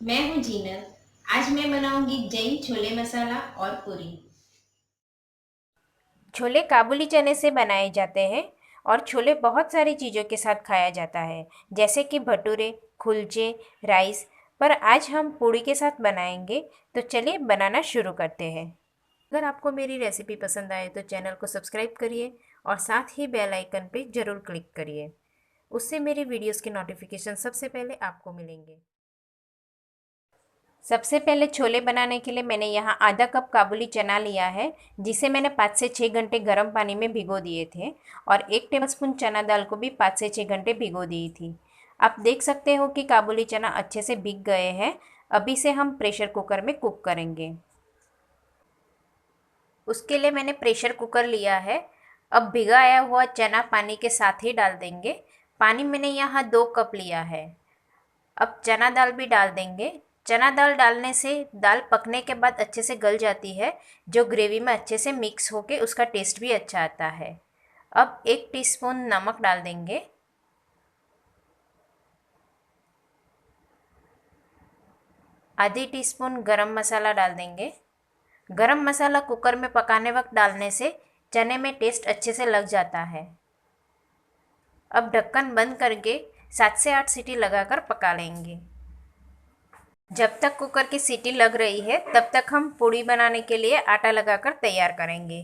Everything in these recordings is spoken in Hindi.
मैं हूँ जीनत। आज मैं बनाऊंगी जैन छोले मसाला और पूरी। छोले काबुली चने से बनाए जाते हैं और छोले बहुत सारी चीज़ों के साथ खाया जाता है, जैसे कि भटूरे, कुलचे, राइस। पर आज हम पूड़ी के साथ बनाएंगे, तो चलिए बनाना शुरू करते हैं। अगर आपको मेरी रेसिपी पसंद आए तो चैनल को सब्सक्राइब करिए और साथ ही बेल आइकन पे ज़रूर क्लिक करिए। उससे मेरी वीडियोस के नोटिफिकेशन सबसे पहले आपको मिलेंगे। सबसे पहले छोले बनाने के लिए मैंने यहाँ आधा कप काबुली चना लिया है, जिसे मैंने 5 से 6 घंटे गर्म पानी में भिगो दिए थे, और 1 टेबलस्पून चना दाल को भी 5 से 6 घंटे भिगो दी थी। आप देख सकते हो कि काबुली चना अच्छे से भीग गए हैं। अभी से हम प्रेशर कुकर में कुक करेंगे। उसके लिए मैंने प्रेशर कुकर लिया है। अब भिगाया हुआ चना पानी के साथ ही डाल देंगे। पानी मैंने यहाँ 2 कप लिया है। अब चना दाल भी डाल देंगे। चना दाल डालने से दाल पकने के बाद अच्छे से गल जाती है, जो ग्रेवी में अच्छे से मिक्स होके उसका टेस्ट भी अच्छा आता है। अब 1 टीस्पून नमक डाल देंगे। आधी टीस्पून गरम मसाला डाल देंगे। गरम मसाला कुकर में पकाने वक्त डालने से चने में टेस्ट अच्छे से लग जाता है। अब ढक्कन बंद करके 7 से 8 सीटी लगाकर पका लेंगे। जब तक कुकर की सीटी लग रही है, तब तक हम पूड़ी बनाने के लिए आटा लगाकर तैयार करेंगे।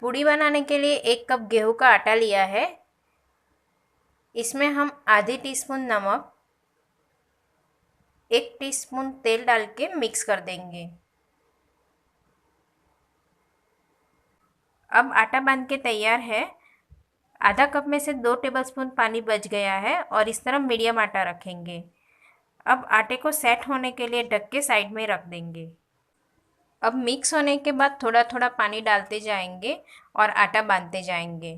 पूड़ी बनाने के लिए 1 कप गेहूं का आटा लिया है। इसमें हम आधी टीस्पून नमक, 1 टीस्पून तेल डाल के मिक्स कर देंगे। अब आटा बांध के तैयार है। आधा कप में से 2 टेबलस्पून पानी बच गया है और इस तरह मीडियम आटा रखेंगे। अब आटे को सेट होने के लिए ढक के साइड में रख देंगे। अब मिक्स होने के बाद थोड़ा थोड़ा पानी डालते जाएंगे और आटा बांधते जाएंगे।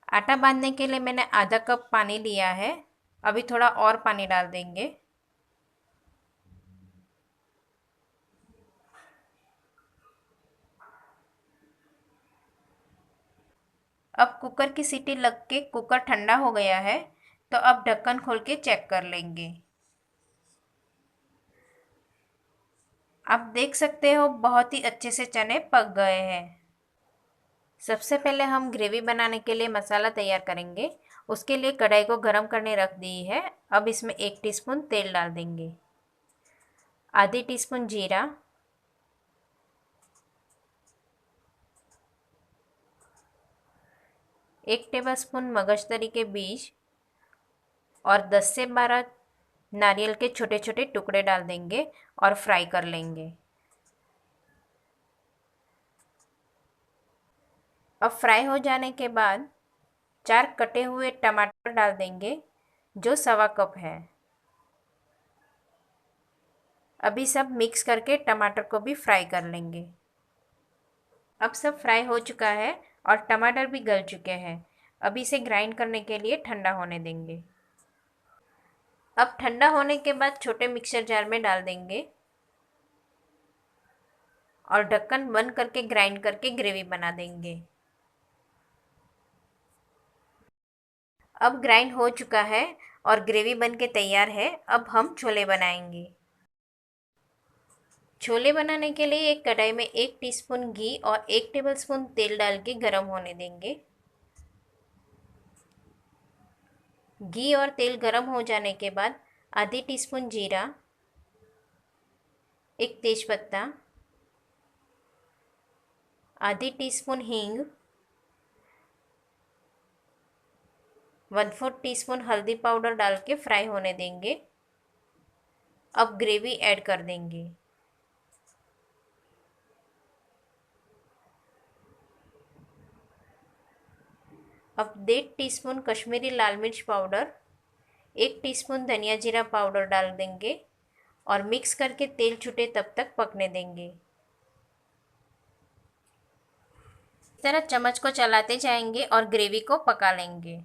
आटा बांधने के लिए मैंने आधा कप पानी लिया है। अभी थोड़ा और पानी डाल देंगे। अब कुकर की सीटी लग के कुकर ठंडा हो गया है, तो अब ढक्कन खोल के चेक कर लेंगे। आप देख सकते हो बहुत ही अच्छे से चने पक गए हैं। सबसे पहले हम ग्रेवी बनाने के लिए मसाला तैयार करेंगे। उसके लिए कढ़ाई को गरम करने रख दी है। अब इसमें 1 टीस्पून तेल डाल देंगे, आधी टीस्पून जीरा, 1 टेबलस्पून मगजतरी के बीज और 10 से 12 नारियल के छोटे छोटे टुकड़े डाल देंगे और फ्राई कर लेंगे। अब फ्राई हो जाने के बाद 4 कटे हुए टमाटर डाल देंगे, जो 1.25 कप है। अभी सब मिक्स करके टमाटर को भी फ्राई कर लेंगे। अब सब फ्राई हो चुका है और टमाटर भी गल चुके हैं। अभी इसे ग्राइंड करने के लिए ठंडा होने देंगे। अब ठंडा होने के बाद छोटे मिक्सर जार में डाल देंगे और ढक्कन बंद करके ग्राइंड करके ग्रेवी बना देंगे। अब ग्राइंड हो चुका है और ग्रेवी बन के तैयार है। अब हम छोले बनाएंगे। छोले बनाने के लिए एक कढ़ाई में 1 टीस्पून घी और 1 टेबलस्पून तेल डाल के गरम होने देंगे। घी और तेल गरम हो जाने के बाद आधी टीस्पून जीरा, 1 तेजपत्ता, आधी टीस्पून हींग, 1/4 टीस्पून हल्दी पाउडर डाल के फ्राई होने देंगे। अब ग्रेवी ऐड कर देंगे। अब 1.5 टीस्पून कश्मीरी लाल मिर्च पाउडर, 1 टीस्पून धनिया जीरा पाउडर डाल देंगे और मिक्स करके तेल छूटे तब तक पकने देंगे। इस तरह चम्मच को चलाते जाएंगे और ग्रेवी को पका लेंगे।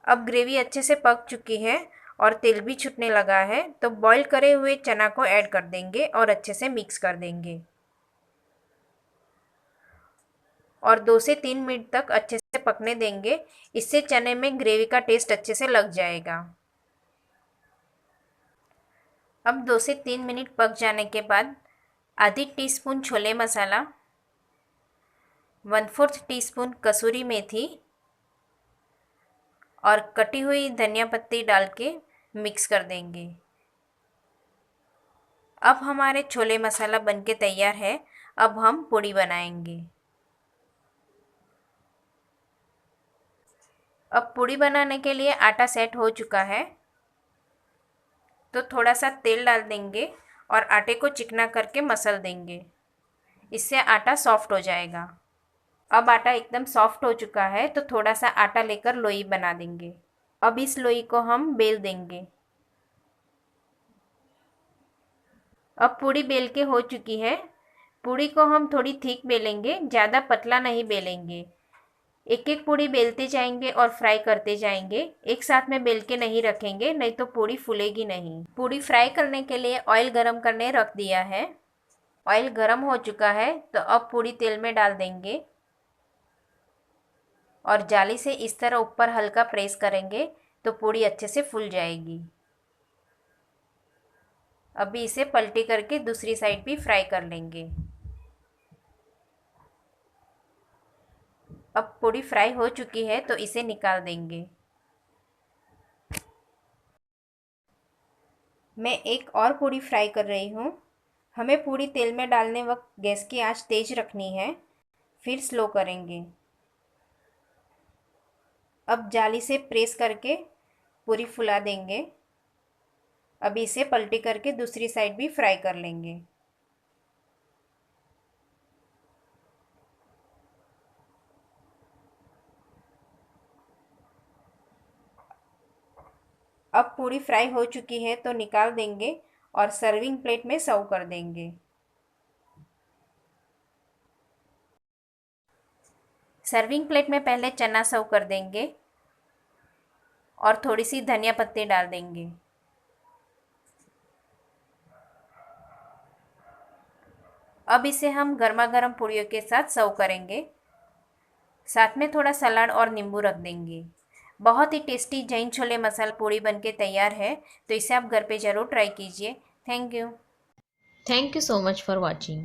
अब ग्रेवी अच्छे से पक चुकी है और तेल भी छूटने लगा है, तो बॉईल करे हुए चना को ऐड कर देंगे और अच्छे से मिक्स कर देंगे और 2 से 3 मिनट तक अच्छे से पकने देंगे। इससे चने में ग्रेवी का टेस्ट अच्छे से लग जाएगा। अब 2 से 3 मिनट पक जाने के बाद आधी टीस्पून छोले मसाला, 1/4 टीस्पून कसूरी मेथी और कटी हुई धनिया पत्ती डाल के मिक्स कर देंगे। अब हमारे छोले मसाला बनके तैयार है। अब हम पूड़ी बनाएंगे। अब पूड़ी बनाने के लिए आटा सेट हो चुका है, तो थोड़ा सा तेल डाल देंगे और आटे को चिकना करके मसल देंगे। इससे आटा सॉफ्ट हो जाएगा। अब आटा एकदम सॉफ्ट हो चुका है, तो थोड़ा सा आटा लेकर लोई बना देंगे। अब इस लोई को हम बेल देंगे। अब पूड़ी बेल के हो चुकी है। पूड़ी को हम थोड़ी थिक बेलेंगे, ज़्यादा पतला नहीं बेलेंगे। एक एक पूड़ी बेलते जाएंगे और फ्राई करते जाएंगे। एक साथ में बेल के नहीं रखेंगे, नहीं तो पूड़ी फूलेगी नहीं। पूड़ी फ्राई करने के लिए ऑयल गरम करने रख दिया है। ऑयल गरम हो चुका है, तो अब पूड़ी तेल में डाल देंगे और जाली से इस तरह ऊपर हल्का प्रेस करेंगे तो पूड़ी अच्छे से फूल जाएगी। अभी इसे पलटी करके दूसरी साइड भी फ्राई कर लेंगे। अब पूड़ी फ्राई हो चुकी है, तो इसे निकाल देंगे। मैं एक और पूड़ी फ्राई कर रही हूँ। हमें पूड़ी तेल में डालने वक्त गैस की आंच तेज रखनी है, फिर स्लो करेंगे। अब जाली से प्रेस करके पूरी फुला देंगे। अभी इसे पलटी करके दूसरी साइड भी फ्राई कर लेंगे। अब पूरी फ्राई हो चुकी है, तो निकाल देंगे और सर्विंग प्लेट में सर्व कर देंगे। सर्विंग प्लेट में पहले चना सर्व कर देंगे और थोड़ी सी धनिया पत्ती डाल देंगे। अब इसे हम गर्मा गर्म पूड़ियों के साथ सर्व करेंगे। साथ में थोड़ा सलाद और नींबू रख देंगे। बहुत ही टेस्टी जैन छोले मसाला पूड़ी बनके तैयार है, तो इसे आप घर पे ज़रूर ट्राई कीजिए। Thank you. Thank you so much for watching.